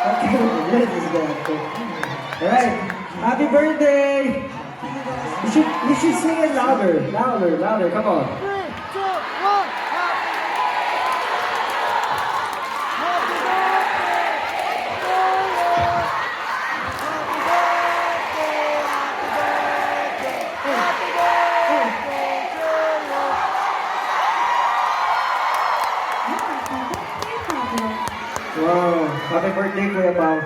Okay, this is good. Alright, happy birthday! We should sing it louder, louder, louder, come on. 3, 2, 1. Happy birthday to you. Happy birthday, happy birthday to you. Wow, happy birthday, Kuya Pao.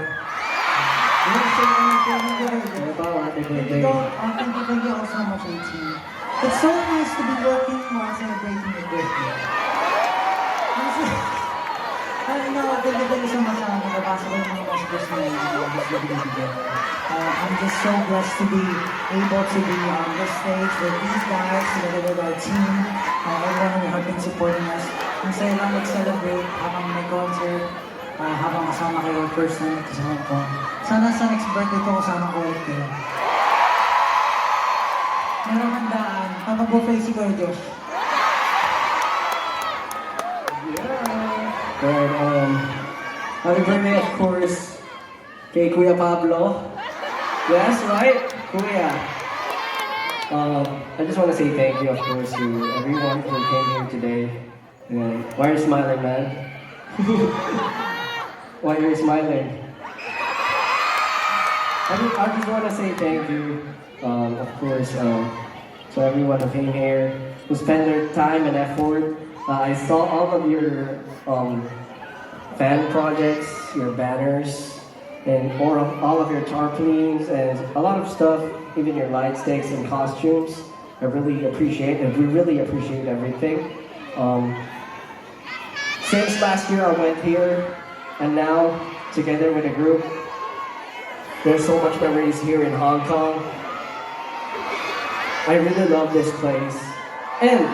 Kuya Pao, happy birthday. Thank you all so much, AT. It's so nice to be working while celebrating your birthday. I know, thank you so much. Nababasa ko yung mga messages na binibigyan. I'm just so blessed to be able to be on this stage with these guys, together with our team, everyone who have been supporting us. Ang saya lang mag-celebrate habang may concert, habang kasama kayo in person sa Hong Kong. Sana sa next birthday ko kasama ko ulit kayo. Merong handaan. Pag-buffet si Kuya Josh. Alright, happy birthday, of course, kay Kuya Pablo. Yes, right? Kuya. I just want to say thank you, of course, to everyone who came here today. And why are you smiling, man? Why are you smiling? I just want to say thank you, of course, to everyone who came here, who spent their time and effort. I saw all of your fan projects, your banners, and all of your tarpaulins, and a lot of stuff, even your light sticks and costumes. I really appreciate it. We really appreciate everything. Since last year I went here, and now, together with a group, there's so much memories here in Hong Kong. I really love this place. And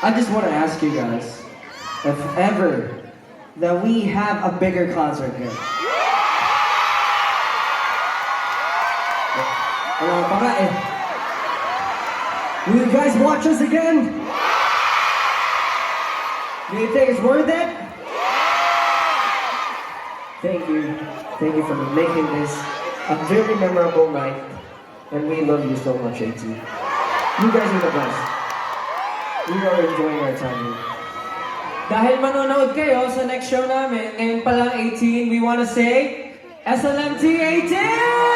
I just want to ask you guys, if ever that we have a bigger concert here. Wala pa nga eh. Will you guys watch us again? Do you think it's worth it? Thank you. Thank you for making this a very memorable night. And we love you so much, AT. You guys are the best. We are enjoying our time here. Dahil manonood kayo sa next show namin, ngayon pa lang 18, we wanna say, SLMT 18!